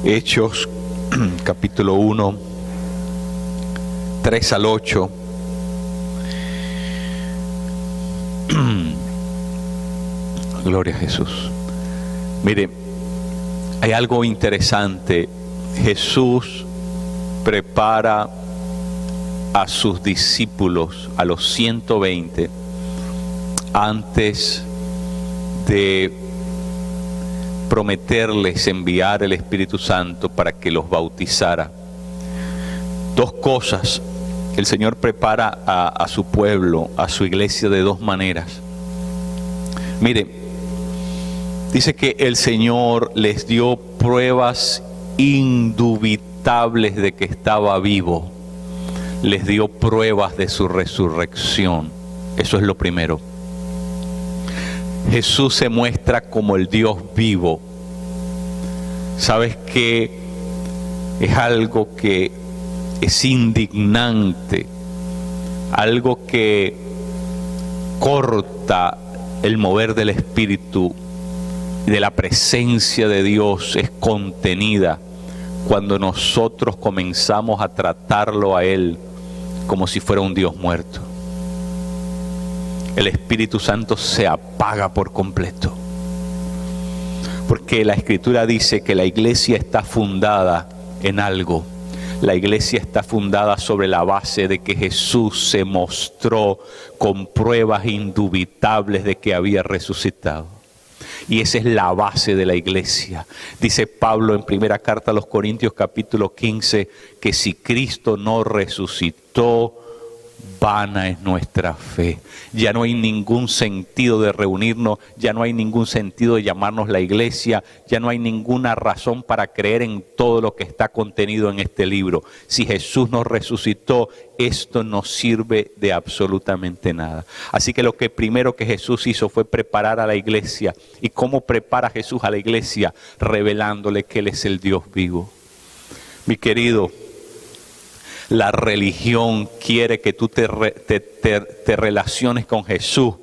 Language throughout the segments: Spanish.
Hechos, capítulo 1, 3 al 8. Gloria a Jesús. Mire, hay algo interesante. Jesús prepara a sus discípulos, a los 120, antes de prometerles enviar el Espíritu Santo para que los bautizara. Dos cosas. El Señor prepara a su pueblo, a su iglesia, de dos maneras. Mire, dice que el Señor les dio pruebas indubitables de que estaba vivo. Les dio pruebas de su resurrección. Eso es lo primero. Jesús se muestra como el Dios vivo. ¿Sabes qué? Es algo que es indignante, algo que corta el mover del Espíritu, de la presencia de Dios. Es contenida cuando nosotros comenzamos a tratarlo a Él como si fuera un Dios muerto. El Espíritu Santo se apaga por completo. Porque la Escritura dice que la iglesia está fundada en algo. La iglesia está fundada sobre la base de que Jesús se mostró con pruebas indubitables de que había resucitado. Y esa es la base de la iglesia. Dice Pablo en primera carta a los Corintios capítulo 15 que si Cristo no resucitó, vana es nuestra fe. Ya no hay ningún sentido de reunirnos, ya no hay ningún sentido de llamarnos la iglesia, ya no hay ninguna razón para creer en todo lo que está contenido en este libro. Si Jesús nos resucitó, esto no sirve de absolutamente nada. Así que lo que primero que Jesús hizo fue preparar a la iglesia. ¿Y cómo prepara Jesús a la iglesia? Revelándole que Él es el Dios vivo. Mi querido, la religión quiere que tú te relaciones con Jesús,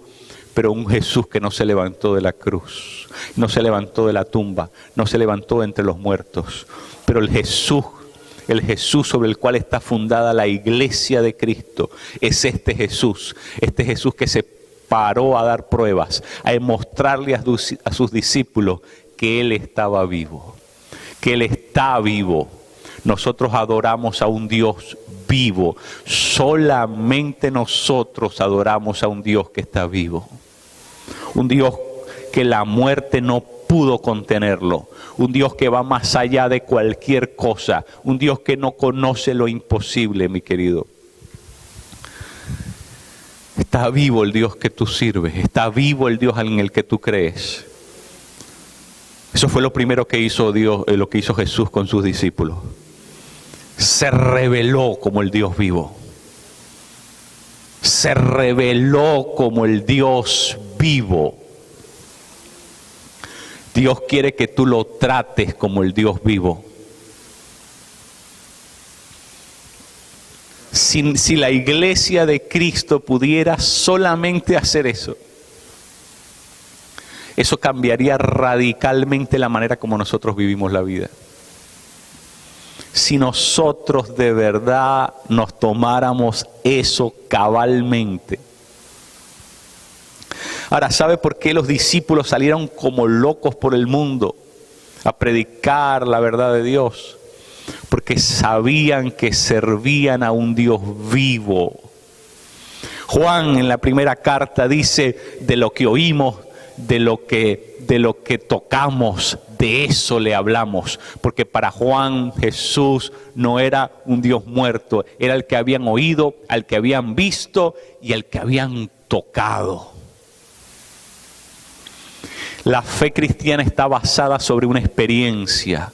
pero un Jesús que no se levantó de la cruz, no se levantó de la tumba, no se levantó entre los muertos. Pero el Jesús sobre el cual está fundada la iglesia de Cristo, es este Jesús que se paró a dar pruebas, a mostrarle a sus discípulos que Él estaba vivo, que Él está vivo. Nosotros adoramos a un Dios vivo. Solamente nosotros adoramos a un Dios que está vivo. Un Dios que la muerte no pudo contenerlo. Un Dios que va más allá de cualquier cosa. Un Dios que no conoce lo imposible, mi querido. Está vivo el Dios que tú sirves. Está vivo el Dios en el que tú crees. Eso fue lo primero que hizo Dios, lo que hizo Jesús con sus discípulos. Se reveló como el Dios vivo. Se reveló como el Dios vivo. Dios quiere que tú lo trates como el Dios vivo. Si la iglesia de Cristo pudiera solamente hacer eso, eso cambiaría radicalmente la manera como nosotros vivimos la vida. Si nosotros de verdad nos tomáramos eso cabalmente. Ahora, ¿sabe por qué los discípulos salieron como locos por el mundo a predicar la verdad de Dios? Porque sabían que servían a un Dios vivo. Juan en la primera carta dice: de lo que oímos, de lo que tocamos, de eso le hablamos. Porque para Juan Jesús no era un Dios muerto, era el que habían oído, al que habían visto y al que habían tocado. La fe cristiana está basada sobre una experiencia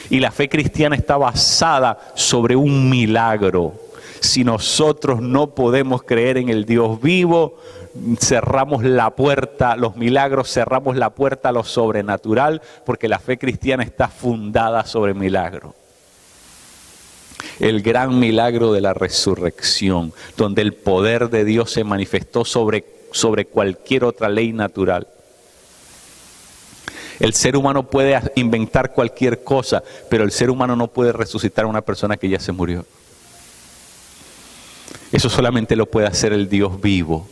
y la fe cristiana está basada sobre un milagro. Si nosotros no podemos creer en el Dios vivo, cerramos la puerta a los milagros, cerramos la puerta a lo sobrenatural, porque la fe cristiana está fundada sobre milagro. El gran milagro de la resurrección, donde el poder de Dios se manifestó sobre cualquier otra ley natural. El ser humano puede inventar cualquier cosa, pero el ser humano no puede resucitar a una persona que ya se murió. Eso solamente lo puede hacer el Dios vivo,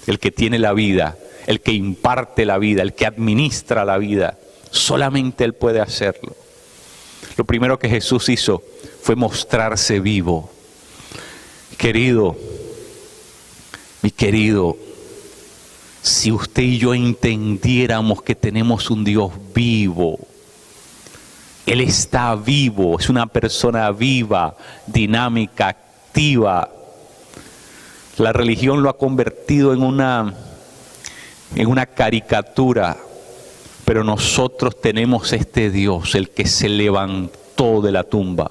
el que tiene la vida, el que imparte la vida, el que administra la vida. Solamente Él puede hacerlo. Lo primero que Jesús hizo fue mostrarse vivo. Querido, mi querido, si usted y yo entendiéramos que tenemos un Dios vivo, Él está vivo, es una persona viva, dinámica, activa. La religión lo ha convertido en una caricatura, pero nosotros tenemos este Dios, el que se levantó de la tumba,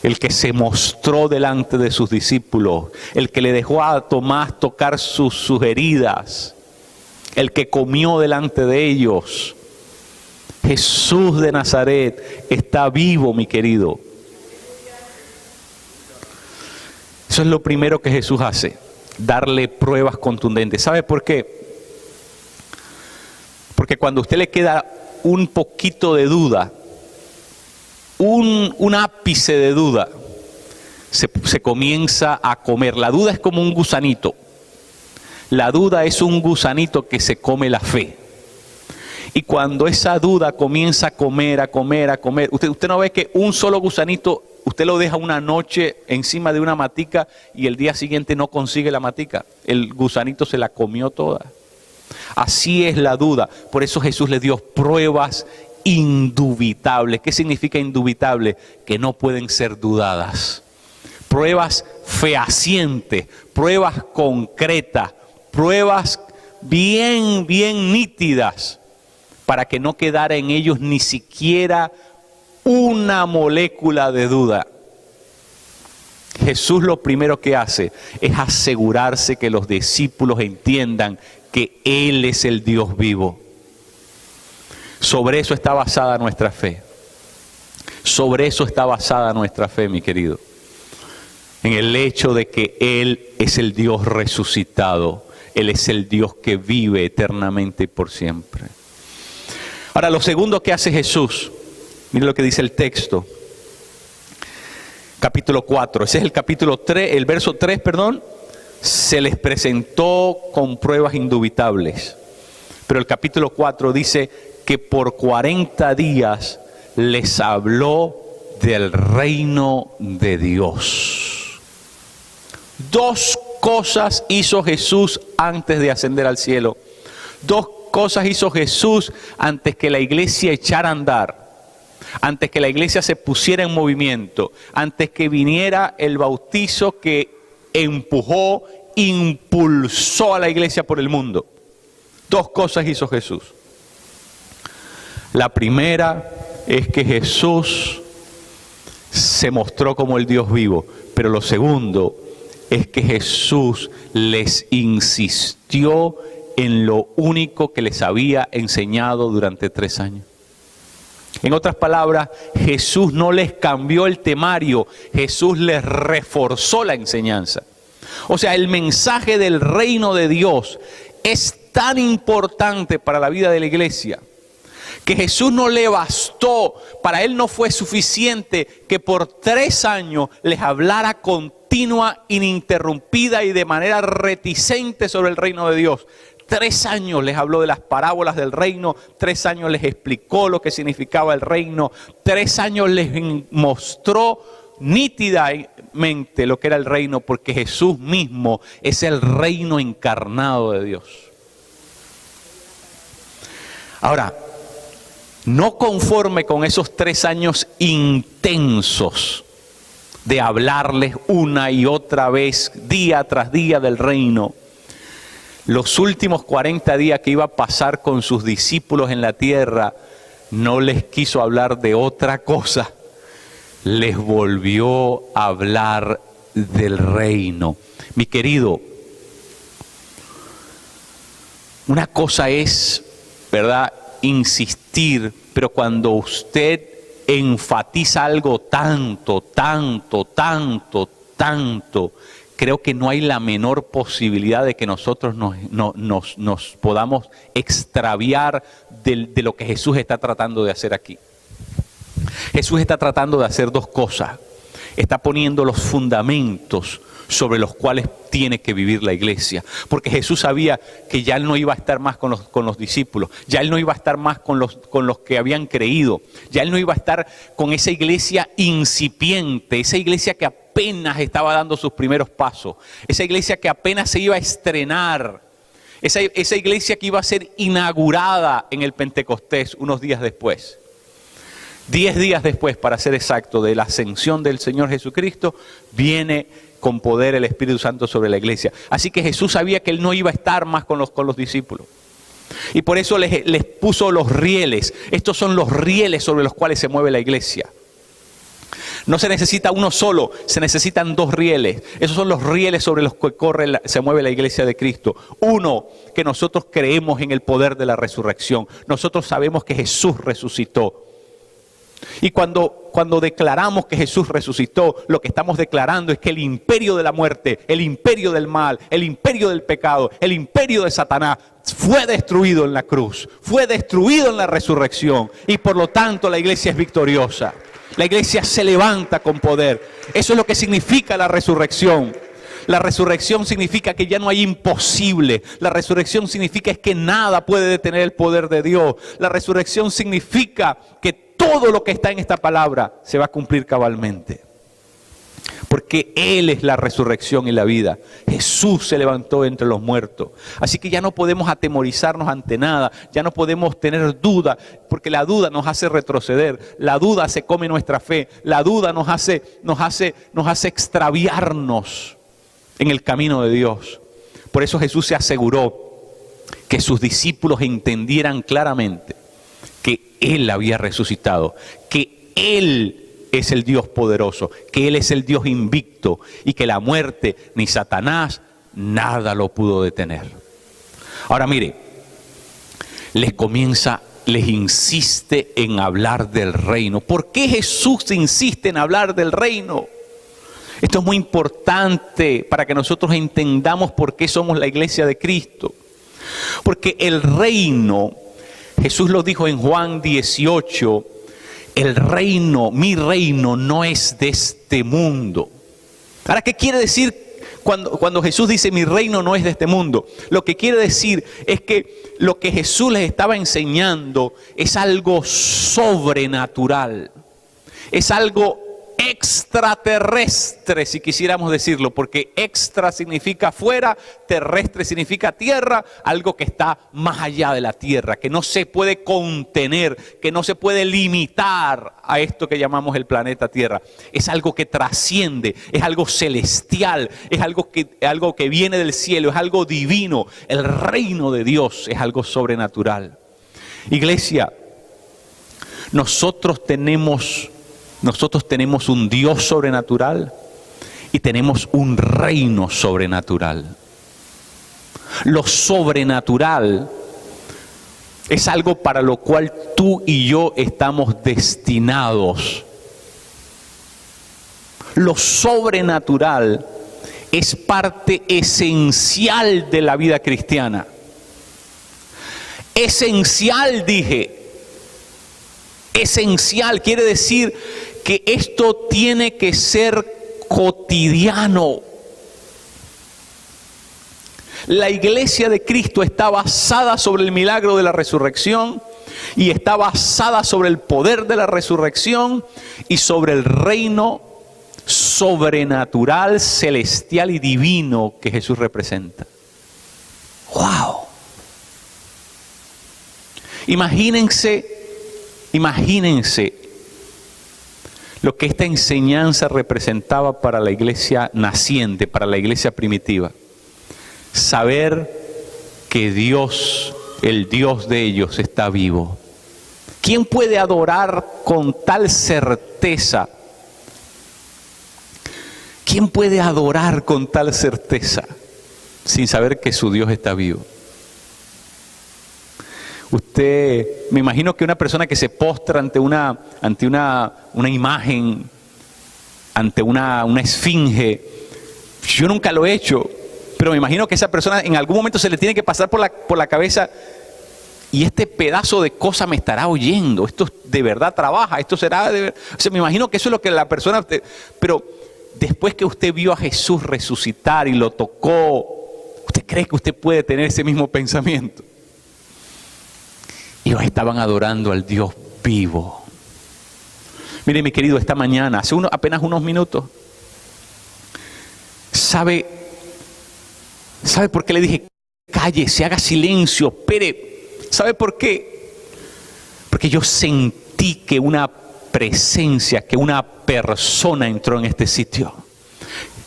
el que se mostró delante de sus discípulos, el que le dejó a Tomás tocar sus heridas, el que comió delante de ellos. Jesús de Nazaret está vivo, mi querido. Eso es lo primero que Jesús hace, darle pruebas contundentes. ¿Sabe por qué? Porque cuando a usted le queda un poquito de duda, un ápice de duda, se comienza a comer. La duda es como un gusanito. La duda es un gusanito que se come la fe. Y cuando esa duda comienza a comer, usted no ve que un solo gusanito, usted lo deja una noche encima de una matica y el día siguiente no consigue la matica. El gusanito se la comió toda. Así es la duda. Por eso Jesús le dio pruebas indubitables. ¿Qué significa indubitable? Que no pueden ser dudadas. Pruebas fehacientes, pruebas concretas, pruebas bien nítidas, para que no quedara en ellos ni siquiera una molécula de duda. Jesús lo primero que hace es asegurarse que los discípulos entiendan que Él es el Dios vivo. Sobre eso está basada nuestra fe. Sobre eso está basada nuestra fe, mi querido. En el hecho de que Él es el Dios resucitado. Él es el Dios que vive eternamente y por siempre. Ahora, lo segundo que hace Jesús, mire lo que dice el texto. Capítulo 4, ese es el capítulo 3, el verso 3, perdón. Se les presentó con pruebas indubitables. Pero el capítulo 4 dice que por 40 días les habló del reino de Dios. Dos cosas hizo Jesús antes de ascender al cielo. Dos cosas hizo Jesús antes que la iglesia echara a andar. Antes que la iglesia se pusiera en movimiento. Antes que viniera el bautizo que empujó, impulsó a la iglesia por el mundo. Dos cosas hizo Jesús. La primera es que Jesús se mostró como el Dios vivo. Pero lo segundo es que Jesús les insistió en lo único que les había enseñado durante 3 años. En otras palabras, Jesús no les cambió el temario, Jesús les reforzó la enseñanza. O sea, el mensaje del reino de Dios es tan importante para la vida de la iglesia, que Jesús no le bastó, para Él no fue suficiente que por 3 años les hablara continua, ininterrumpida y de manera reticente sobre el reino de Dios. 3 años les habló de las parábolas del reino, 3 años les explicó lo que significaba el reino, 3 años les mostró nítidamente lo que era el reino, porque Jesús mismo es el reino encarnado de Dios. Ahora, no conforme con esos 3 años intensos de hablarles una y otra vez, día tras día del reino, los últimos 40 días que iba a pasar con sus discípulos en la tierra, no les quiso hablar de otra cosa. Les volvió a hablar del reino. Mi querido, una cosa es, ¿verdad?, insistir, pero cuando usted enfatiza algo tanto, creo que no hay la menor posibilidad de que nosotros nos podamos extraviar de lo que Jesús está tratando de hacer aquí. Jesús está tratando de hacer dos cosas. Está poniendo los fundamentos sobre los cuales tiene que vivir la iglesia. Porque Jesús sabía que ya Él no iba a estar más con los discípulos, ya Él no iba a estar más con los que habían creído, ya Él no iba a estar con esa iglesia incipiente, esa iglesia que apenas estaba dando sus primeros pasos, esa iglesia que apenas se iba a estrenar, esa iglesia que iba a ser inaugurada en el Pentecostés unos días después. 10 días después, para ser exacto, de la ascensión del Señor Jesucristo, viene con poder el Espíritu Santo sobre la iglesia. Así que Jesús sabía que Él no iba a estar más con los discípulos. Y por eso les puso los rieles. Estos son los rieles sobre los cuales se mueve la iglesia. No se necesita uno solo, se necesitan 2 rieles. Esos son los rieles sobre los que se mueve la iglesia de Cristo. Uno, que nosotros creemos en el poder de la resurrección. Nosotros sabemos que Jesús resucitó. Y cuando declaramos que Jesús resucitó, lo que estamos declarando es que el imperio de la muerte, el imperio del mal, el imperio del pecado, el imperio de Satanás fue destruido en la cruz, fue destruido en la resurrección, y por lo tanto la iglesia es victoriosa. La iglesia se levanta con poder. Eso es lo que significa la resurrección. La resurrección significa que ya no hay imposible. La resurrección significa que nada puede detener el poder de Dios. La resurrección significa que todo lo que está en esta palabra se va a cumplir cabalmente. Porque Él es la resurrección y la vida. Jesús se levantó entre los muertos. Así que ya no podemos atemorizarnos ante nada. Ya no podemos tener duda. Porque la duda nos hace retroceder. La duda se come nuestra fe. La duda nos hace extraviarnos en el camino de Dios. Por eso Jesús se aseguró que sus discípulos entendieran claramente que Él había resucitado, que Él es el Dios poderoso, que Él es el Dios invicto y que la muerte ni Satanás nada lo pudo detener. Ahora mire, les insiste en hablar del reino. ¿Por qué Jesús insiste en hablar del reino? Esto es muy importante para que nosotros entendamos por qué somos la iglesia de Cristo. Porque el reino, Jesús lo dijo en Juan 18, el reino, mi reino no es de este mundo. Ahora, ¿qué quiere decir cuando Jesús dice mi reino no es de este mundo? Lo que quiere decir es que lo que Jesús les estaba enseñando es algo sobrenatural. Es algo extraterrestre, si quisiéramos decirlo, porque extra significa fuera, terrestre significa tierra, algo que está más allá de la tierra, que no se puede contener, que no se puede limitar a esto que llamamos el planeta Tierra. Es algo que trasciende, es algo celestial, es algo que viene del cielo, es algo divino. El reino de Dios es algo sobrenatural. Iglesia, nosotros tenemos un Dios sobrenatural y tenemos un reino sobrenatural. Lo sobrenatural es algo para lo cual tú y yo estamos destinados. Lo sobrenatural es parte esencial de la vida cristiana. Esencial, dije. Esencial quiere decir que esto tiene que ser cotidiano. La iglesia de Cristo está basada sobre el milagro de la resurrección y está basada sobre el poder de la resurrección y sobre el reino sobrenatural, celestial y divino que Jesús representa. ¡Wow! Imagínense lo que esta enseñanza representaba para la iglesia naciente, para la iglesia primitiva. Saber que Dios, el Dios de ellos, está vivo. ¿Quién puede adorar con tal certeza? ¿Quién puede adorar con tal certeza sin saber que su Dios está vivo? Usted, me imagino que una persona que se postra ante una imagen, ante una esfinge, Yo nunca lo he hecho, pero me imagino que esa persona en algún momento se le tiene que pasar por la cabeza, y este pedazo de cosa me estará oyendo, esto de verdad trabaja, esto será de verdad. O sea, me imagino que eso es lo que la persona, pero después que usted vio a Jesús resucitar y lo tocó, ¿usted cree que usted puede tener ese mismo pensamiento? Ellos estaban adorando al Dios vivo. Mire, mi querido, esta mañana, hace apenas unos minutos, ¿sabe por qué le dije, cállese, haga silencio, espere? ¿Sabe por qué? Porque yo sentí que una presencia, que una persona entró en este sitio,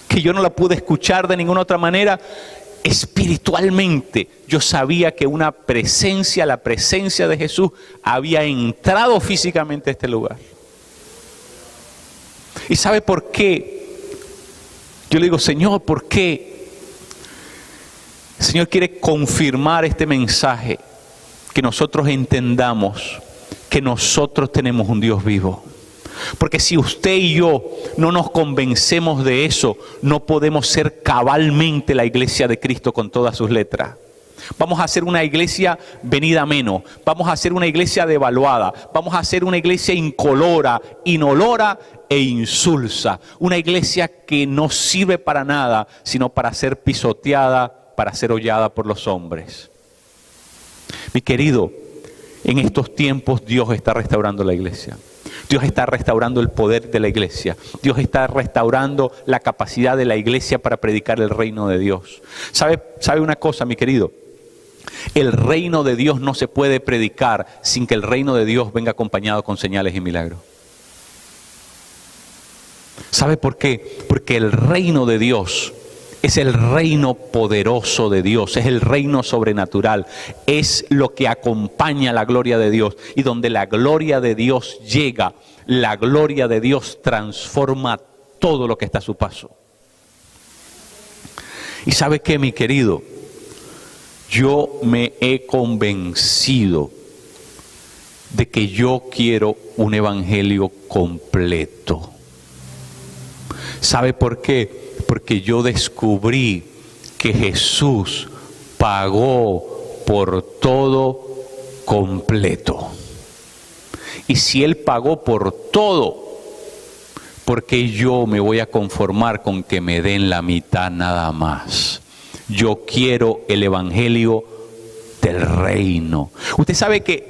que yo no la pude escuchar de ninguna otra manera. Espiritualmente yo sabía que una presencia, la presencia de Jesús, había entrado físicamente a este lugar. ¿Y sabe por qué? Yo le digo, Señor, ¿por qué? El Señor quiere confirmar este mensaje, que nosotros entendamos que nosotros tenemos un Dios vivo. Porque si usted y yo no nos convencemos de eso, no podemos ser cabalmente la iglesia de Cristo con todas sus letras. Vamos a hacer una iglesia venida menos, vamos a hacer una iglesia devaluada, vamos a hacer una iglesia incolora, inolora e insulsa. Una iglesia que no sirve para nada, sino para ser pisoteada, para ser hollada por los hombres. Mi querido, en estos tiempos Dios está restaurando la iglesia. Dios está restaurando el poder de la iglesia. Dios está restaurando la capacidad de la iglesia para predicar el reino de Dios. ¿Sabe una cosa, mi querido? El reino de Dios no se puede predicar sin que el reino de Dios venga acompañado con señales y milagros. ¿Sabe por qué? Porque el reino de Dios es el reino poderoso de Dios, es el reino sobrenatural, es lo que acompaña la gloria de Dios. Y donde la gloria de Dios llega, la gloria de Dios transforma todo lo que está a su paso. ¿Y sabe qué, mi querido? Yo me he convencido de que yo quiero un evangelio completo. ¿Sabe por qué? Porque yo descubrí que Jesús pagó por todo completo. Y si Él pagó por todo, ¿por qué yo me voy a conformar con que me den la mitad nada más? Yo quiero el evangelio del reino. Usted sabe que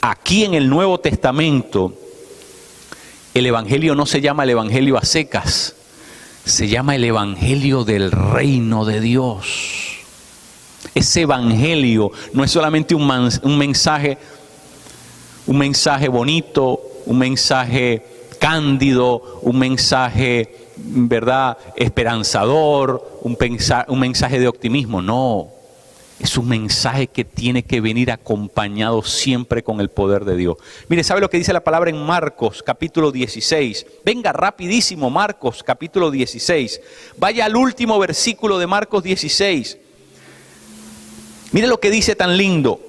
aquí en el Nuevo Testamento el evangelio no se llama el evangelio a secas. Se llama el evangelio del reino de Dios. Ese evangelio no es solamente un mensaje bonito, un mensaje cándido, un mensaje, ¿verdad?, esperanzador, un mensaje de optimismo. No, es un mensaje que tiene que venir acompañado siempre con el poder de Dios. Mire, ¿sabe lo que dice la palabra en Marcos capítulo 16? Venga rapidísimo, Marcos capítulo 16. Vaya al último versículo de Marcos 16. Mire lo que dice tan lindo.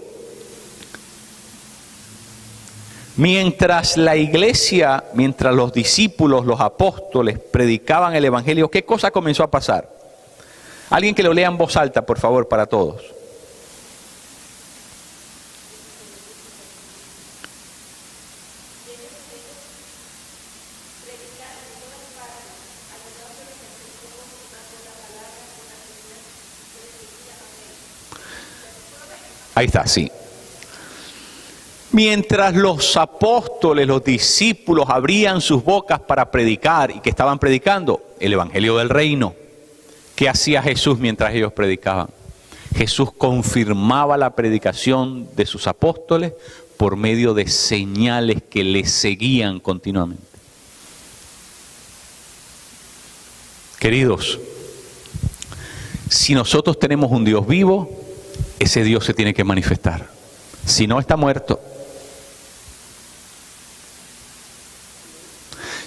Mientras la iglesia, mientras los discípulos, los apóstoles predicaban el evangelio, ¿qué cosa comenzó a pasar? Alguien que lo lea en voz alta, por favor, para todos. Ahí está, sí. Mientras los apóstoles, los discípulos abrían sus bocas para predicar, ¿y que estaban predicando? El evangelio del reino. ¿Qué hacía Jesús mientras ellos predicaban? Jesús confirmaba la predicación de sus apóstoles por medio de señales que les seguían continuamente. Queridos, si nosotros tenemos un Dios vivo, ese Dios se tiene que manifestar. Si no, está muerto.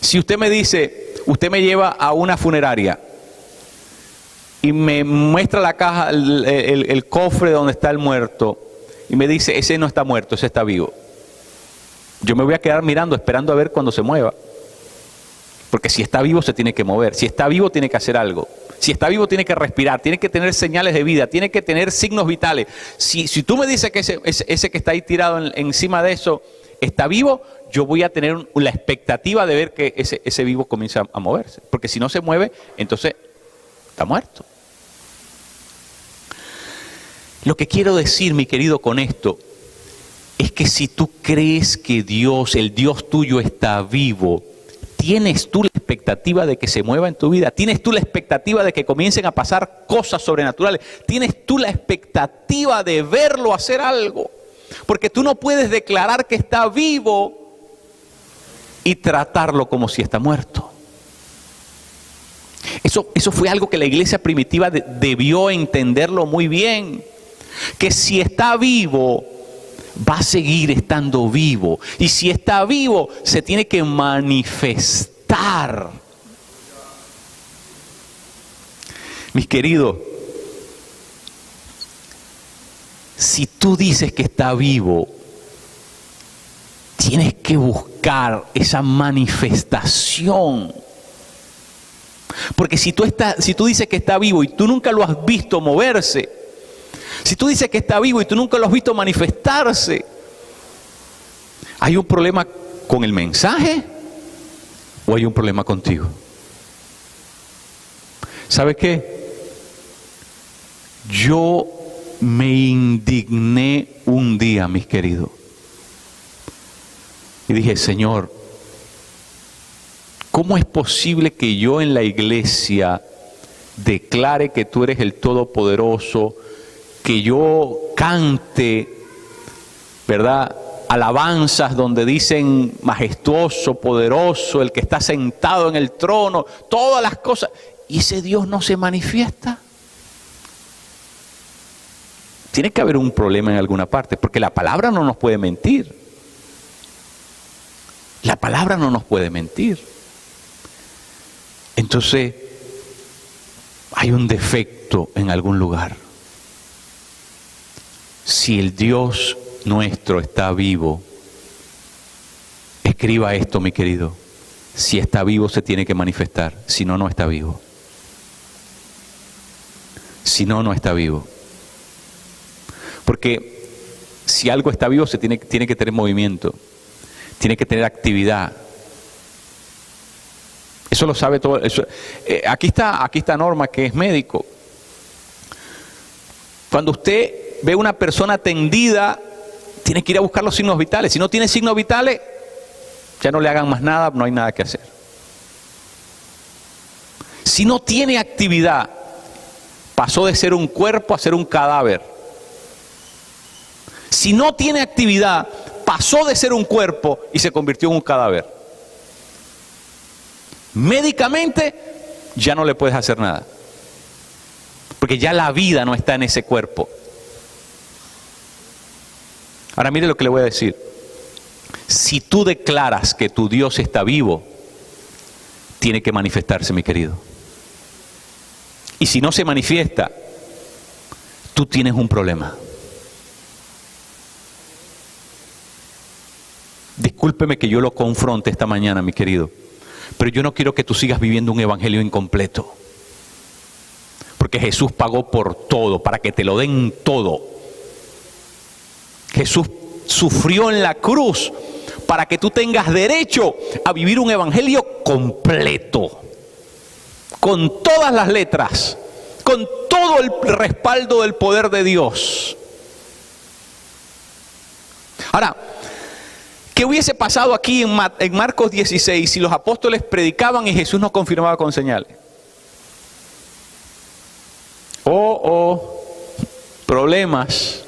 Si usted me dice, usted me lleva a una funeraria y me muestra la caja, el cofre donde está el muerto, y me dice, ese no está muerto, ese está vivo. Yo me voy a quedar mirando, esperando a ver cuando se mueva. Porque si está vivo se tiene que mover. Si está vivo tiene que hacer algo. Si está vivo tiene que respirar, tiene que tener señales de vida, tiene que tener signos vitales. Si tú me dices que ese que está ahí tirado encima de eso está vivo, yo voy a tener la expectativa de ver que ese vivo comienza a moverse. Porque si no se mueve, entonces está muerto. Lo que quiero decir, mi querido, con esto, es que si tú crees que Dios, el Dios tuyo, está vivo, ¿tienes tú la expectativa de que se mueva en tu vida? ¿Tienes tú la expectativa de que comiencen a pasar cosas sobrenaturales? ¿Tienes tú la expectativa de verlo hacer algo? Porque tú no puedes declarar que está vivo y tratarlo como si está muerto. Eso fue algo que la iglesia primitiva debió entenderlo muy bien. Que si está vivo, va a seguir estando vivo. Y si está vivo, se tiene que manifestar. Mis queridos, si tú dices que está vivo, tienes que buscar esa manifestación. Porque si tú dices que está vivo y tú nunca lo has visto moverse, si tú dices que está vivo y tú nunca lo has visto manifestarse, ¿hay un problema con el mensaje o hay un problema contigo? ¿Sabes qué? Yo me indigné un día, mis queridos, y dije, Señor, ¿cómo es posible que yo en la iglesia declare que tú eres el Todopoderoso, que yo cante, ¿verdad?, alabanzas donde dicen majestuoso, poderoso, el que está sentado en el trono, todas las cosas, y ese Dios no se manifiesta? Tiene que haber un problema en alguna parte, porque la palabra no nos puede mentir. La palabra no nos puede mentir. Entonces, hay un defecto en algún lugar. Si el Dios nuestro está vivo, escriba esto, mi querido. Si está vivo, se tiene que manifestar. Si no, no está vivo. Si no, no está vivo. Porque si algo está vivo, tiene que tener movimiento. Tiene que tener actividad. Eso lo sabe todo. Aquí está Norma, que es médico. Cuando usted ve una persona tendida, tiene que ir a buscar los signos vitales. Si no tiene signos vitales, ya no le hagan más nada, no hay nada que hacer. Si no tiene actividad, pasó de ser un cuerpo a ser un cadáver. Si no tiene actividad, pasó de ser un cuerpo y se convirtió en un cadáver. Médicamente ya no le puedes hacer nada, porque ya la vida no está en ese cuerpo. Ahora mire lo que le voy a decir. Si tú declaras que tu Dios está vivo, tiene que manifestarse, mi querido. Y si no se manifiesta, tú tienes un problema. Discúlpeme que yo lo confronte esta mañana, mi querido, pero yo no quiero que tú sigas viviendo un evangelio incompleto. Porque Jesús pagó por todo, para que te lo den todo. Jesús sufrió en la cruz para que tú tengas derecho a vivir un evangelio completo, con todas las letras, con todo el respaldo del poder de Dios. Ahora, ¿qué hubiese pasado aquí en Marcos 16 si los apóstoles predicaban y Jesús nos confirmaba con señales? Problemas.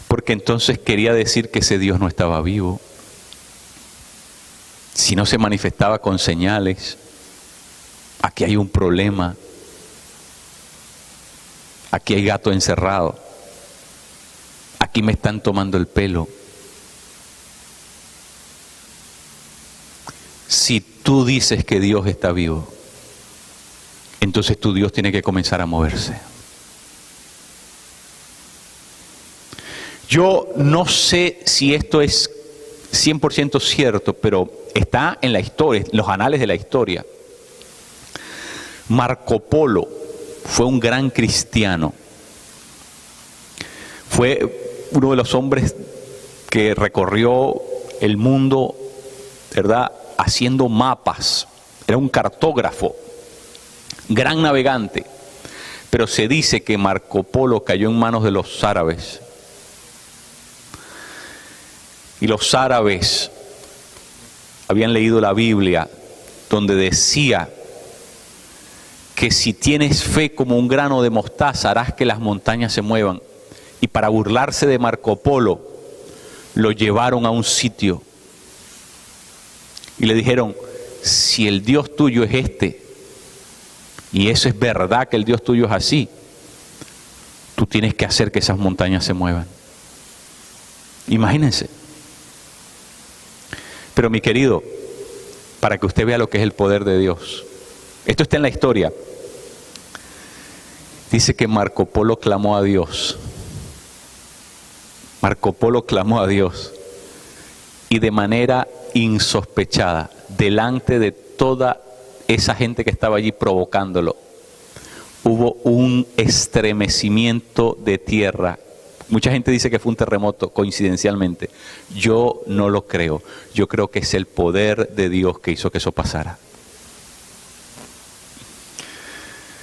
Porque entonces quería decir que ese Dios no estaba vivo. Si no se manifestaba con señales, aquí hay un problema. Aquí hay gato encerrado. Aquí me están tomando el pelo. Si tú dices que Dios está vivo, entonces tu Dios tiene que comenzar a moverse. Yo no sé si esto es 100% cierto, pero está en la historia, en los anales de la historia. Marco Polo fue un gran cristiano. Fue uno de los hombres que recorrió el mundo, ¿verdad?, haciendo mapas. Era un cartógrafo, gran navegante. Pero se dice que Marco Polo cayó en manos de los árabes. Y los árabes habían leído la Biblia, donde decía que si tienes fe como un grano de mostaza, harás que las montañas se muevan. Y para burlarse de Marco Polo, lo llevaron a un sitio y le dijeron: si el Dios tuyo es este, y eso es verdad que el Dios tuyo es así, tú tienes que hacer que esas montañas se muevan. Imagínense. Pero mi querido, para que usted vea lo que es el poder de Dios, esto está en la historia. Dice que Marco Polo clamó a Dios. Marco Polo clamó a Dios y de manera insospechada, delante de toda esa gente que estaba allí provocándolo, hubo un estremecimiento de tierra. Mucha gente dice que fue un terremoto, coincidencialmente. Yo no lo creo. Yo creo que es el poder de Dios que hizo que eso pasara.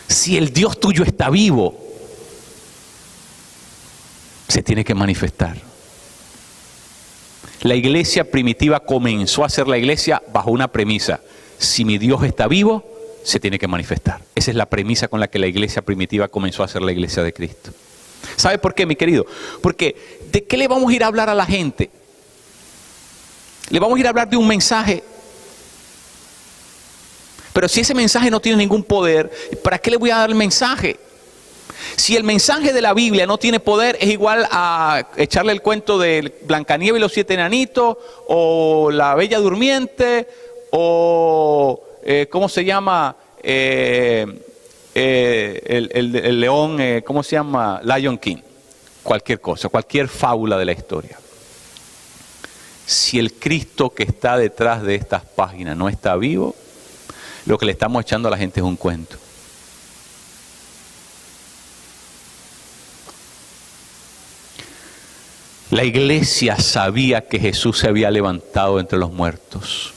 Si el Dios tuyo está vivo, se tiene que manifestar. La iglesia primitiva comenzó a ser la iglesia bajo una premisa: si mi Dios está vivo, se tiene que manifestar. Esa es la premisa con la que la iglesia primitiva comenzó a ser la iglesia de Cristo. ¿Sabe por qué, mi querido? Porque ¿de qué le vamos a ir a hablar a la gente? Le vamos a ir a hablar de un mensaje. Pero si ese mensaje no tiene ningún poder, ¿para qué le voy a dar el mensaje? Si el mensaje de la Biblia no tiene poder, es igual a echarle el cuento de Blancanieves y los 7 enanitos, o la Bella Durmiente, o ¿cómo se llama? El león, ¿cómo se llama? Lion King. Cualquier cosa, cualquier fábula de la historia. Si el Cristo que está detrás de estas páginas no está vivo, lo que le estamos echando a la gente es un cuento. La iglesia sabía que Jesús se había levantado entre los muertos.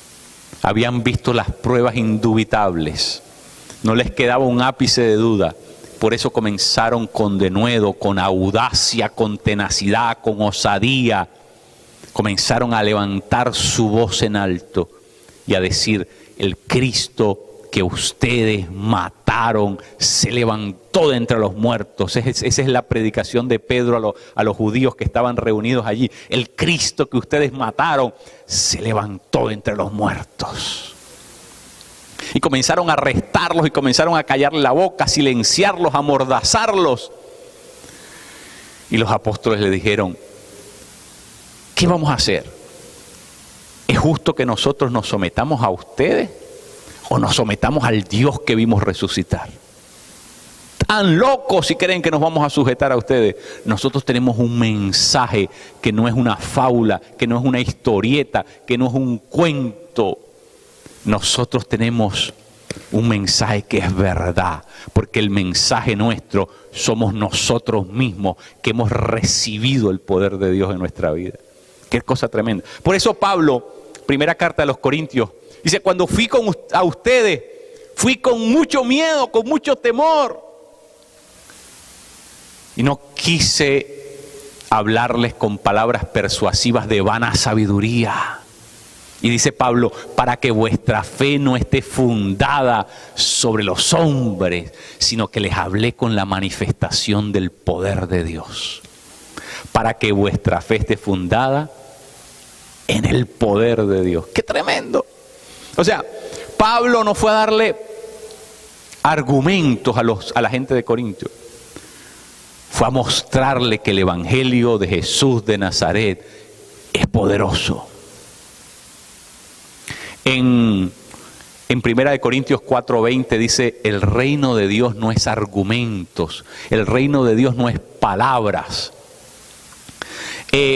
Habían visto las pruebas indubitables. No les quedaba un ápice de duda. Por eso comenzaron con denuedo, con audacia, con tenacidad, con osadía. Comenzaron a levantar su voz en alto y a decir: el Cristo que ustedes mataron se levantó de entre los muertos. Esa es la predicación de Pedro a los judíos que estaban reunidos allí. El Cristo que ustedes mataron se levantó de entre los muertos. Y comenzaron a arrestarlos y comenzaron a callarle la boca, a silenciarlos, a amordazarlos. Y los apóstoles le dijeron: ¿qué vamos a hacer? ¿Es justo que nosotros nos sometamos a ustedes o nos sometamos al Dios que vimos resucitar? Tan locos si creen que nos vamos a sujetar a ustedes. Nosotros tenemos un mensaje que no es una fábula, que no es una historieta, que no es un cuento. Nosotros tenemos un mensaje que es verdad, porque el mensaje nuestro somos nosotros mismos que hemos recibido el poder de Dios en nuestra vida. Qué cosa tremenda. Por eso Pablo, primera carta de los Corintios, dice: cuando fui a ustedes, fui con mucho miedo, con mucho temor. Y no quise hablarles con palabras persuasivas de vana sabiduría. Y dice Pablo: para que vuestra fe no esté fundada sobre los hombres, sino que les hablé con la manifestación del poder de Dios. Para que vuestra fe esté fundada en el poder de Dios. ¡Qué tremendo! O sea, Pablo no fue a darle argumentos a la gente de Corintio. Fue a mostrarle que el evangelio de Jesús de Nazaret es poderoso. En 1 Corintios 4:20 dice: el reino de Dios no es argumentos, el reino de Dios no es palabras.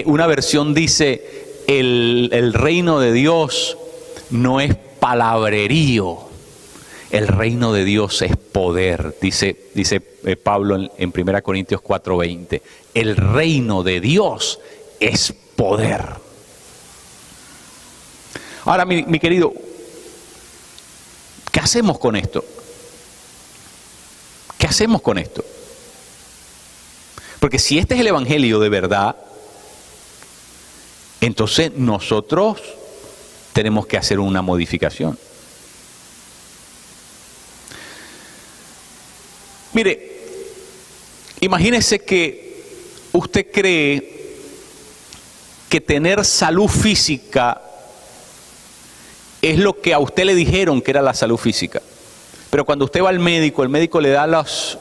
Una versión dice: el reino de Dios no es palabrerío, el reino de Dios es poder. Dice Pablo en 1 Corintios 4:20. El reino de Dios es poder. Ahora, mi querido, ¿qué hacemos con esto? ¿Qué hacemos con esto? Porque si este es el evangelio de verdad, entonces nosotros tenemos que hacer una modificación. Mire, imagínese que usted cree que tener salud física es lo que a usted le dijeron que era la salud física. Pero cuando usted va al médico, el médico le da las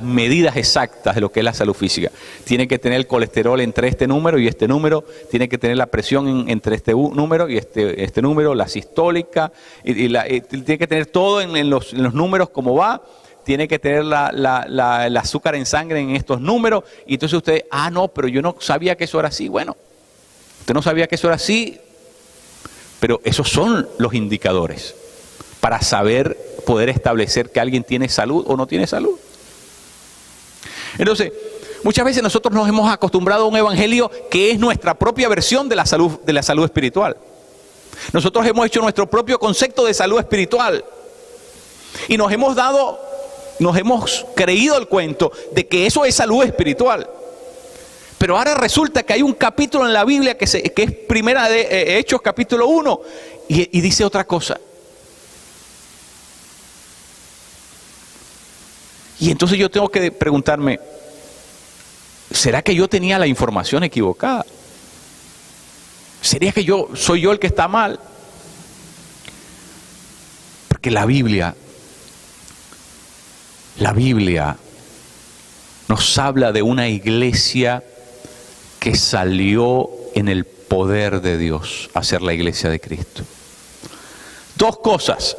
medidas exactas de lo que es la salud física. Tiene que tener el colesterol entre este número y este número, tiene que tener la presión entre este número y este número, la sistólica, tiene que tener todo en los números como va, tiene que tener el azúcar en sangre en estos números, y entonces usted, no, pero yo no sabía que eso era así. Bueno, usted no sabía que eso era así, pero esos son los indicadores para poder establecer que alguien tiene salud o no tiene salud. Entonces, muchas veces nosotros nos hemos acostumbrado a un evangelio que es nuestra propia versión de la salud espiritual. Nosotros hemos hecho nuestro propio concepto de salud espiritual y nos hemos creído el cuento de que eso es salud espiritual. Pero ahora resulta que hay un capítulo en la Biblia que es Primera de Hechos capítulo 1 y dice otra cosa. Y entonces yo tengo que preguntarme, ¿será que yo tenía la información equivocada? ¿Sería que soy yo el que está mal? Porque la Biblia nos habla de una iglesia que salió en el poder de Dios a ser la iglesia de Cristo. Dos cosas.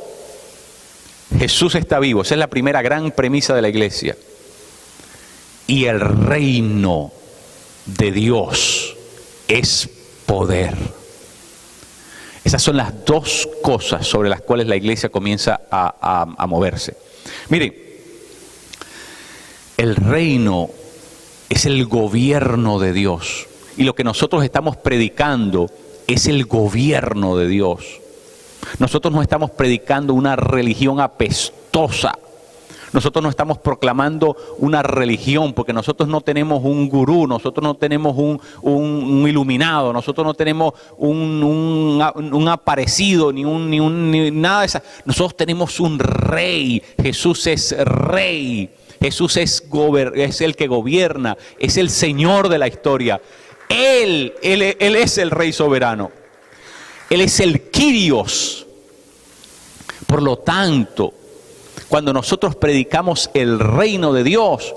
Jesús está vivo, esa es la primera gran premisa de la iglesia. Y el reino de Dios es poder. Esas son las dos cosas sobre las cuales la iglesia comienza a moverse. Miren, el reino es el gobierno de Dios. Y lo que nosotros estamos predicando es el gobierno de Dios. Nosotros no estamos predicando una religión apestosa. Nosotros no estamos proclamando una religión porque nosotros no tenemos un gurú, nosotros no tenemos un iluminado, nosotros no tenemos un aparecido, ni nada de eso. Nosotros tenemos un rey. Jesús es rey. Jesús es el que gobierna, es el Señor de la historia. Él es el Rey soberano. Él es el Kyrios. Por lo tanto, cuando nosotros predicamos el reino de Dios,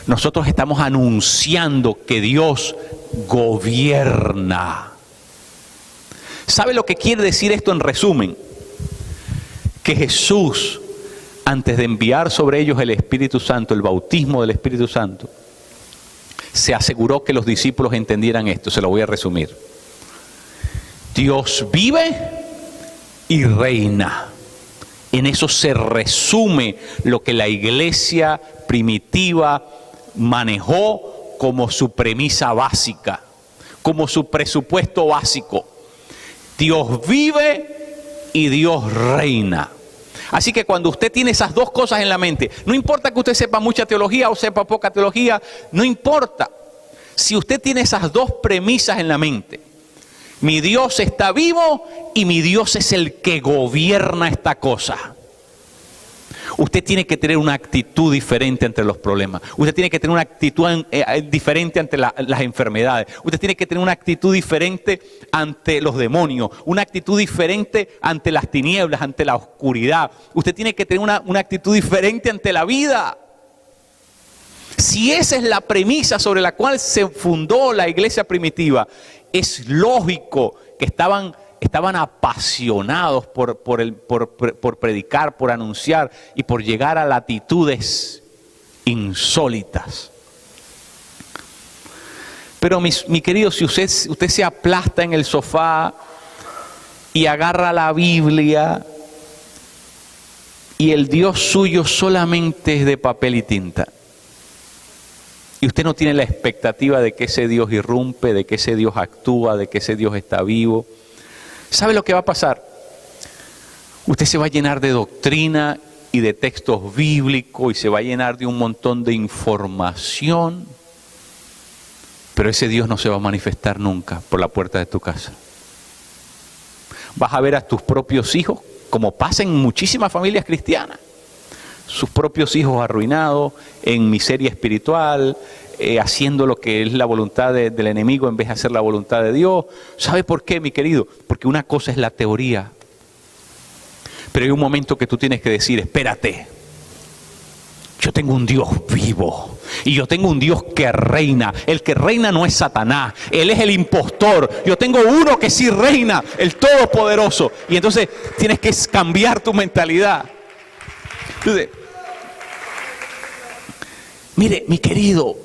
nosotros estamos anunciando que Dios gobierna. ¿Sabe lo que quiere decir esto en resumen? Que Jesús, antes de enviar sobre ellos el Espíritu Santo, el bautismo del Espíritu Santo, se aseguró que los discípulos entendieran esto. Se lo voy a resumir. Dios vive y reina. En eso se resume lo que la iglesia primitiva manejó como su premisa básica, como su presupuesto básico. Dios vive y Dios reina. Así que cuando usted tiene esas dos cosas en la mente, no importa que usted sepa mucha teología o sepa poca teología, no importa. Si usted tiene esas dos premisas en la mente, mi Dios está vivo y mi Dios es el que gobierna esta cosa. Usted tiene que tener una actitud diferente ante los problemas. Usted tiene que tener una actitud diferente ante las enfermedades. Usted tiene que tener una actitud diferente ante los demonios. Una actitud diferente ante las tinieblas, ante la oscuridad. Usted tiene que tener una actitud diferente ante la vida. Si esa es la premisa sobre la cual se fundó la iglesia primitiva, es lógico que estaban apasionados por predicar, por anunciar y por llegar a latitudes insólitas. Pero mi querido, si usted se aplasta en el sofá y agarra la Biblia y el Dios suyo solamente es de papel y tinta. Y usted no tiene la expectativa de que ese Dios irrumpe, de que ese Dios actúa, de que ese Dios está vivo. ¿Sabe lo que va a pasar? Usted se va a llenar de doctrina y de textos bíblicos y se va a llenar de un montón de información, pero ese Dios no se va a manifestar nunca por la puerta de tu casa. Vas a ver a tus propios hijos, como pasa en muchísimas familias cristianas, sus propios hijos arruinados, en miseria espiritual, haciendo lo que es la voluntad del enemigo en vez de hacer la voluntad de Dios. ¿Sabe por qué, mi querido? Porque una cosa es la teoría, pero hay un momento que tú tienes que decir, espérate, yo tengo un Dios vivo y yo tengo un Dios que reina. El que reina no es Satanás, Él es el impostor. Yo tengo uno que sí reina, el Todopoderoso. Y entonces tienes que cambiar tu mentalidad. Entonces, mire, mi querido,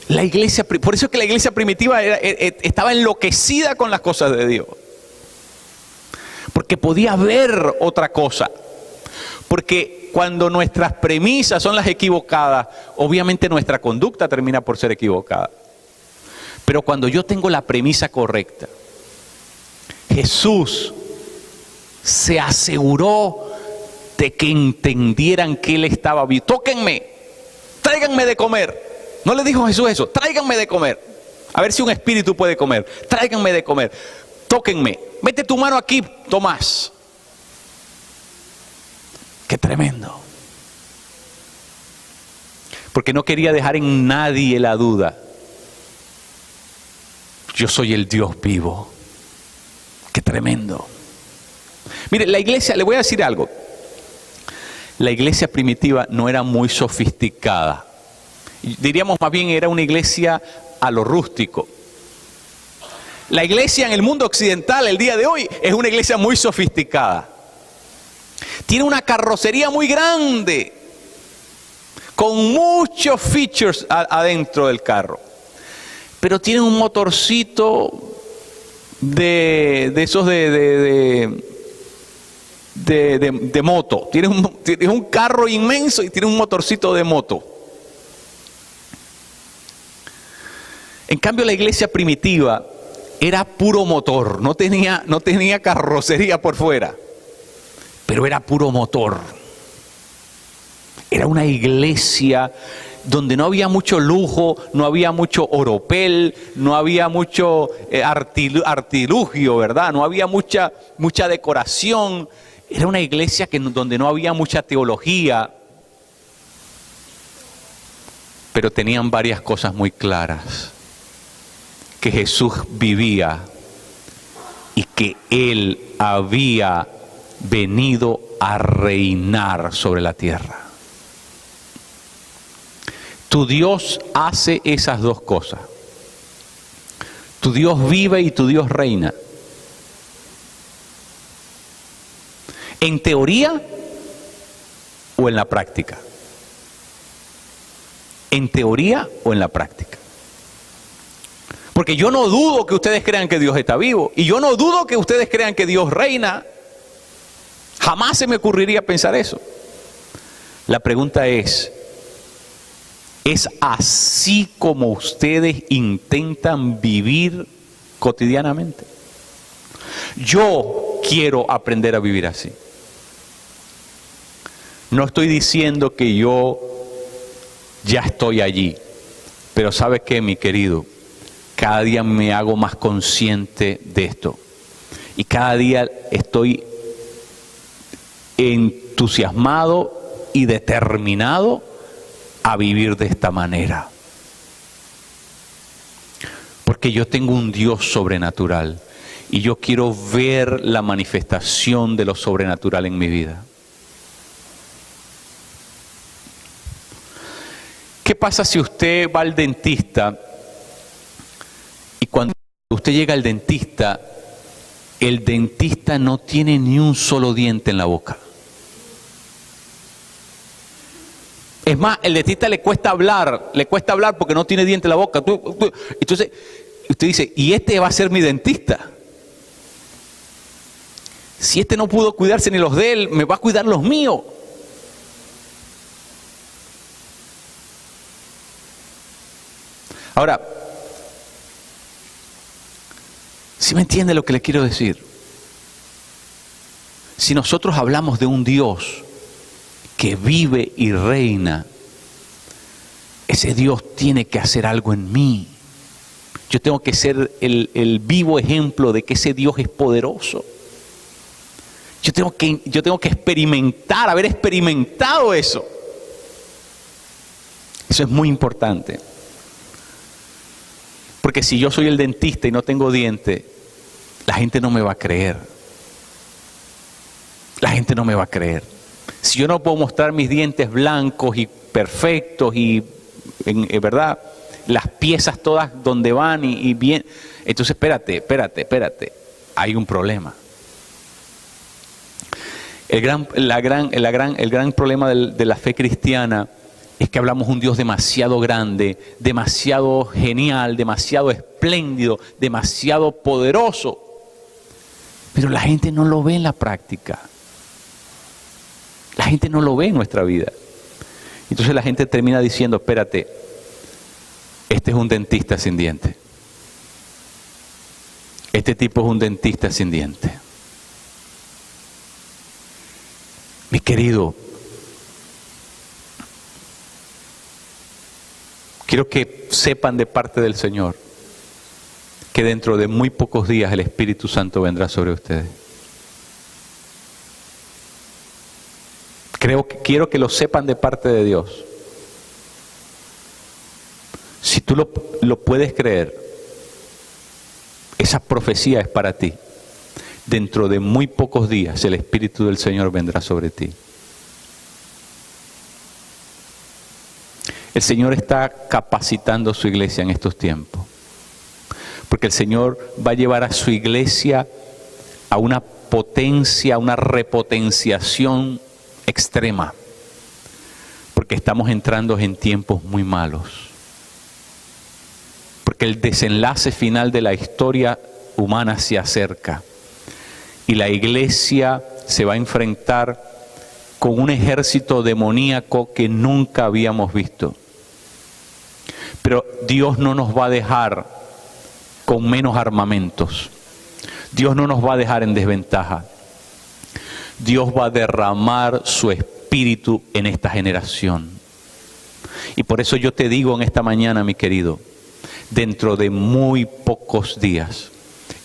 la iglesia, por eso es que la iglesia primitiva estaba enloquecida con las cosas de Dios. Porque podía ver otra cosa. Porque cuando nuestras premisas son las equivocadas, obviamente nuestra conducta termina por ser equivocada. Pero cuando yo tengo la premisa correcta, Jesús se aseguró de que entendieran que Él estaba vivo. Tóquenme, tráiganme de comer. No le dijo Jesús eso, tráiganme de comer. A ver si un espíritu puede comer. Tráiganme de comer. Tóquenme. Mete tu mano aquí, Tomás. Qué tremendo. Porque no quería dejar en nadie la duda. Yo soy el Dios vivo. Qué tremendo. Mire, la iglesia, le voy a decir algo. La iglesia primitiva no era muy sofisticada. Diríamos más bien era una iglesia a lo rústico. La iglesia en el mundo occidental el día de hoy es una iglesia muy sofisticada. Tiene una carrocería muy grande, con muchos features adentro del carro. Pero tiene un motorcito de esos de moto. Tiene un carro inmenso y tiene un motorcito de moto. En cambio, la iglesia primitiva era puro motor, no tenía carrocería por fuera, pero era puro motor. Era una iglesia donde no había mucho lujo, no había mucho oropel, no había mucho artilugio, ¿verdad? No había mucha decoración. Era una iglesia donde no había mucha teología, pero tenían varias cosas muy claras. Que Jesús vivía y que Él había venido a reinar sobre la tierra. Tu Dios hace esas dos cosas. Tu Dios vive y tu Dios reina. ¿En teoría o en la práctica? ¿En teoría o en la práctica? Porque yo no dudo que ustedes crean que Dios está vivo. Y yo no dudo que ustedes crean que Dios reina. Jamás se me ocurriría pensar eso. La pregunta ¿es así como ustedes intentan vivir cotidianamente? Yo quiero aprender a vivir así. No estoy diciendo que yo ya estoy allí. Pero ¿sabe qué, mi querido? Cada día me hago más consciente de esto. Y cada día estoy entusiasmado y determinado a vivir de esta manera. Porque yo tengo un Dios sobrenatural. Y yo quiero ver la manifestación de lo sobrenatural en mi vida. ¿Qué pasa si usted va al dentista? Y cuando usted llega al dentista, el dentista no tiene ni un solo diente en la boca. Es más, el dentista le cuesta hablar porque no tiene diente en la boca. Entonces, usted dice, ¿y este va a ser mi dentista? Si este no pudo cuidarse ni los de él, me va a cuidar los míos. Ahora, ¿sí me entiende lo que le quiero decir? Si nosotros hablamos de un Dios que vive y reina, ese Dios tiene que hacer algo en mí. Yo tengo que ser el vivo ejemplo de que ese Dios es poderoso. Yo tengo que experimentar, haber experimentado eso. Eso es muy importante. Porque si yo soy el dentista y no tengo diente, la gente no me va a creer. La gente no me va a creer. Si yo no puedo mostrar mis dientes blancos y perfectos y, ¿verdad?, las piezas todas donde van y bien, entonces espérate, hay un problema. El gran problema de la fe cristiana es que hablamos un Dios demasiado grande, demasiado genial, demasiado espléndido, demasiado poderoso, pero la gente no lo ve en la práctica. La gente no lo ve en nuestra vida. Entonces la gente termina diciendo, espérate, este es un dentista sin diente. Este tipo es un dentista sin diente. Mi querido, quiero que sepan de parte del Señor que dentro de muy pocos días el Espíritu Santo vendrá sobre ustedes. Quiero que lo sepan de parte de Dios. Si tú lo puedes creer, esa profecía es para ti. Dentro de muy pocos días el Espíritu del Señor vendrá sobre ti. El Señor está capacitando su iglesia en estos tiempos. Porque el Señor va a llevar a su iglesia a una potencia, a una repotenciación extrema. Porque estamos entrando en tiempos muy malos. Porque el desenlace final de la historia humana se acerca. Y la iglesia se va a enfrentar con un ejército demoníaco que nunca habíamos visto. Pero Dios no nos va a dejar con menos armamentos. Dios no nos va a dejar en desventaja. Dios va a derramar su espíritu en esta generación. Y por eso yo te digo en esta mañana, mi querido, dentro de muy pocos días,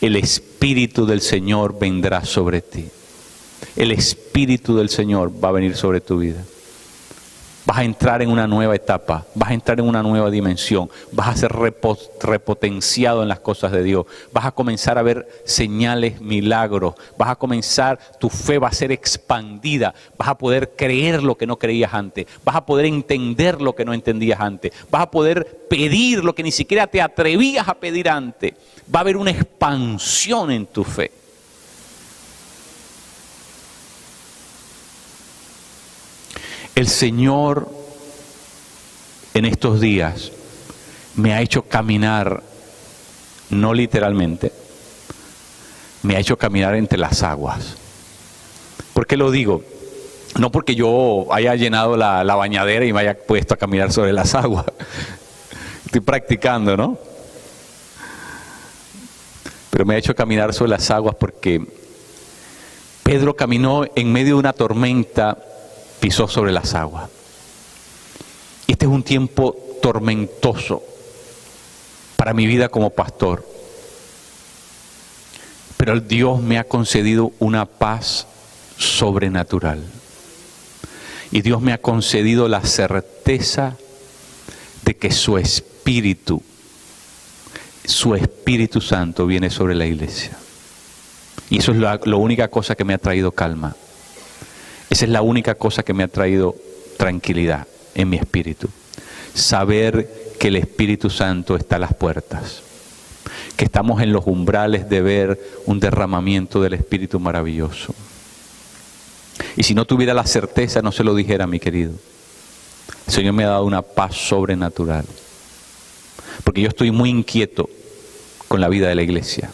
el Espíritu del Señor vendrá sobre ti. El Espíritu del Señor va a venir sobre tu vida. Vas a entrar en una nueva etapa, vas a entrar en una nueva dimensión, vas a ser repotenciado en las cosas de Dios, vas a comenzar a ver señales, milagros, vas a comenzar, tu fe va a ser expandida, vas a poder creer lo que no creías antes, vas a poder entender lo que no entendías antes, vas a poder pedir lo que ni siquiera te atrevías a pedir antes, va a haber una expansión en tu fe. El Señor en estos días me ha hecho caminar, no literalmente, me ha hecho caminar entre las aguas. ¿Por qué lo digo? No porque yo haya llenado la bañadera y me haya puesto a caminar sobre las aguas. Estoy practicando, ¿no? Pero me ha hecho caminar sobre las aguas porque Pedro caminó en medio de una tormenta, pisó sobre las aguas. Este es un tiempo tormentoso para mi vida como pastor. Pero Dios me ha concedido una paz sobrenatural. Y Dios me ha concedido la certeza de que su Espíritu Santo viene sobre la iglesia. Y eso es la única cosa que me ha traído calma. Esa es la única cosa que me ha traído tranquilidad en mi espíritu. Saber que el Espíritu Santo está a las puertas. Que estamos en los umbrales de ver un derramamiento del Espíritu maravilloso. Y si no tuviera la certeza, no se lo dijera, mi querido. El Señor me ha dado una paz sobrenatural. Porque yo estoy muy inquieto con la vida de la iglesia.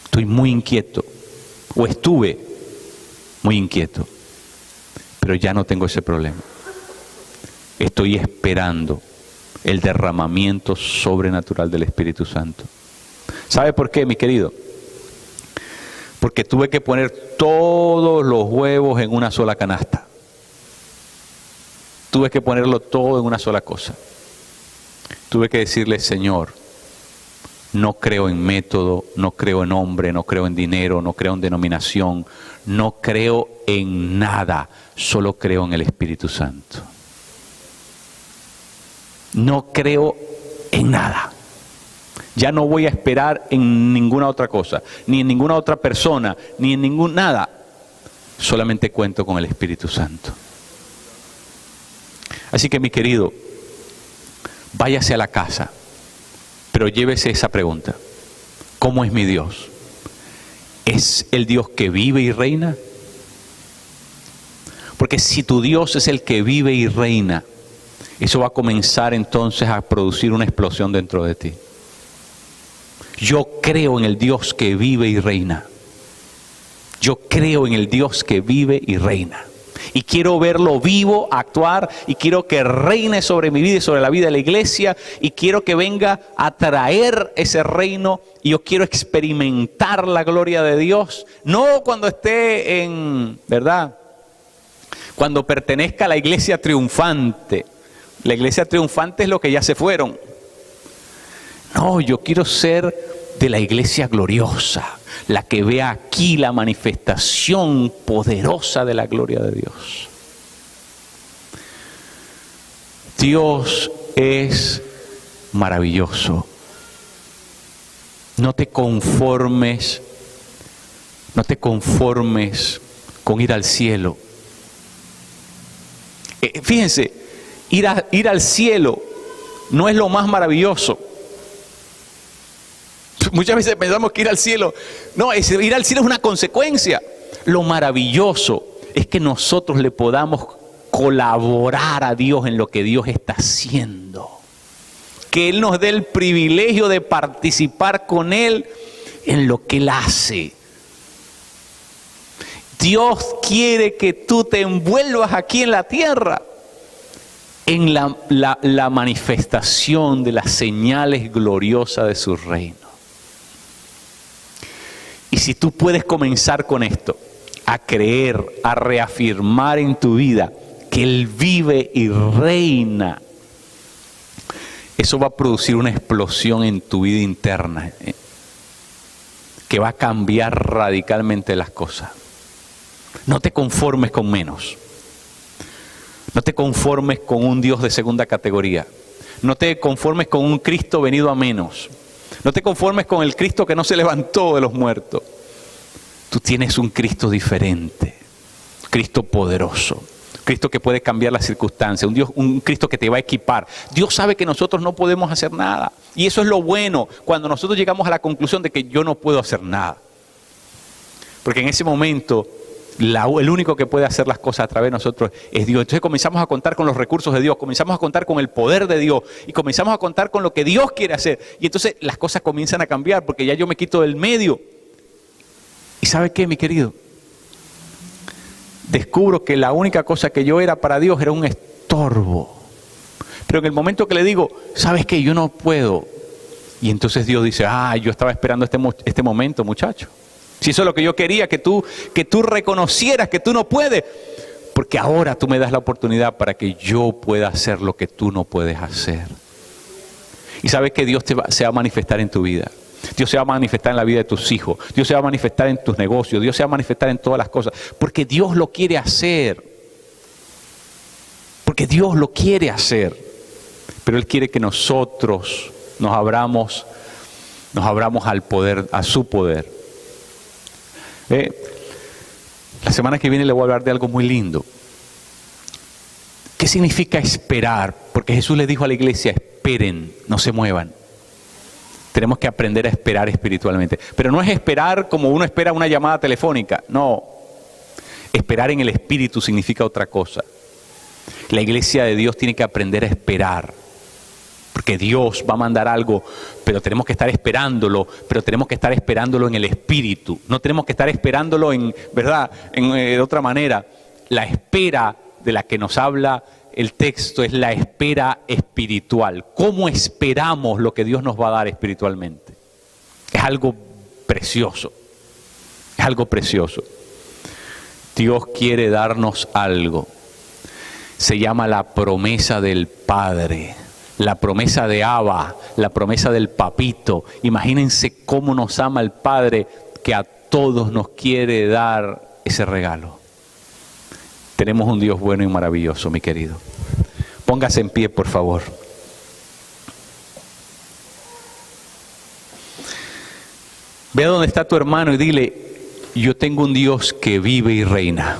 Estoy muy inquieto. O estuve muy inquieto. Pero ya no tengo ese problema. Estoy esperando el derramamiento sobrenatural del Espíritu Santo. ¿Sabe por qué, mi querido? Porque tuve que poner todos los huevos en una sola canasta. Tuve que ponerlo todo en una sola cosa. Tuve que decirle, Señor, no creo en método, no creo en hombre, no creo en dinero, no creo en denominación, no creo en nada, solo creo en el Espíritu Santo. No creo en nada. Ya no voy a esperar en ninguna otra cosa, ni en ninguna otra persona, ni en ningún nada. Solamente cuento con el Espíritu Santo. Así que, mi querido, váyase a la casa, pero llévese esa pregunta. ¿Cómo es mi Dios? ¿Es el Dios que vive y reina? Porque si tu Dios es el que vive y reina, eso va a comenzar entonces a producir una explosión dentro de ti. Yo creo en el Dios que vive y reina. Yo creo en el Dios que vive y reina. Y quiero verlo vivo, actuar, y quiero que reine sobre mi vida y sobre la vida de la iglesia, y quiero que venga a traer ese reino, y yo quiero experimentar la gloria de Dios, no cuando esté en, ¿verdad? Cuando pertenezca a la iglesia triunfante. La iglesia triunfante es lo que ya se fueron. No, yo quiero ser de la iglesia gloriosa, la que vea aquí la manifestación poderosa de la gloria de Dios. Dios es maravilloso. No te conformes con ir al cielo. Fíjense, ir al cielo no es lo más maravilloso. Muchas veces pensamos que ir al cielo, no, ir al cielo es una consecuencia. Lo maravilloso es que nosotros le podamos colaborar a Dios en lo que Dios está haciendo. Que Él nos dé el privilegio de participar con Él en lo que Él hace. Dios quiere que tú te envuelvas aquí en la tierra en la manifestación de las señales gloriosas de su reino. Y si tú puedes comenzar con esto, a creer, a reafirmar en tu vida que Él vive y reina, eso va a producir una explosión en tu vida interna, que va a cambiar radicalmente las cosas. No te conformes con menos. No te conformes con un Dios de segunda categoría. No te conformes con un Cristo venido a menos. No te conformes con el Cristo que no se levantó de los muertos. Tú tienes un Cristo diferente, Cristo poderoso, Cristo que puede cambiar las circunstancias, un Cristo que te va a equipar. Dios sabe que nosotros no podemos hacer nada. Y eso es lo bueno, cuando nosotros llegamos a la conclusión de que yo no puedo hacer nada. Porque en ese momento, el único que puede hacer las cosas a través de nosotros es Dios. Entonces comenzamos a contar con los recursos de Dios, comenzamos a contar con el poder de Dios y comenzamos a contar con lo que Dios quiere hacer. Y entonces las cosas comienzan a cambiar porque ya yo me quito del medio. ¿Y sabe qué, mi querido? Descubro que la única cosa que yo era para Dios era un estorbo. Pero en el momento que le digo, ¿sabes qué? Yo no puedo. Y entonces Dios dice, yo estaba esperando este momento, muchacho. Si eso es lo que yo quería, que tú reconocieras que tú no puedes. Porque ahora tú me das la oportunidad para que yo pueda hacer lo que tú no puedes hacer. Y sabes que Dios se va a manifestar en tu vida. Dios se va a manifestar en la vida de tus hijos. Dios se va a manifestar en tus negocios. Dios se va a manifestar en todas las cosas. Porque Dios lo quiere hacer. Porque Dios lo quiere hacer. Pero Él quiere que nosotros nos abramos al poder, a su poder. La semana que viene le voy a hablar de algo muy lindo. ¿Qué significa esperar? Porque Jesús le dijo a la iglesia, esperen, no se muevan. Tenemos que aprender a esperar espiritualmente. Pero no es esperar como uno espera una llamada telefónica. No. Esperar en el Espíritu significa otra cosa. La iglesia de Dios tiene que aprender a esperar. Porque Dios va a mandar algo, pero tenemos que estar esperándolo, pero tenemos que estar esperándolo en el Espíritu. No tenemos que estar esperándolo de otra manera. La espera de la que nos habla el texto es la espera espiritual. ¿Cómo esperamos lo que Dios nos va a dar espiritualmente? Es algo precioso. Es algo precioso. Dios quiere darnos algo. Se llama la promesa del Padre, la promesa de Abba, la promesa del Papito. Imagínense cómo nos ama el Padre, que a todos nos quiere dar ese regalo. Tenemos un Dios bueno y maravilloso, mi querido. Póngase en pie, por favor. Ve a donde está tu hermano y dile: yo tengo un Dios que vive y reina.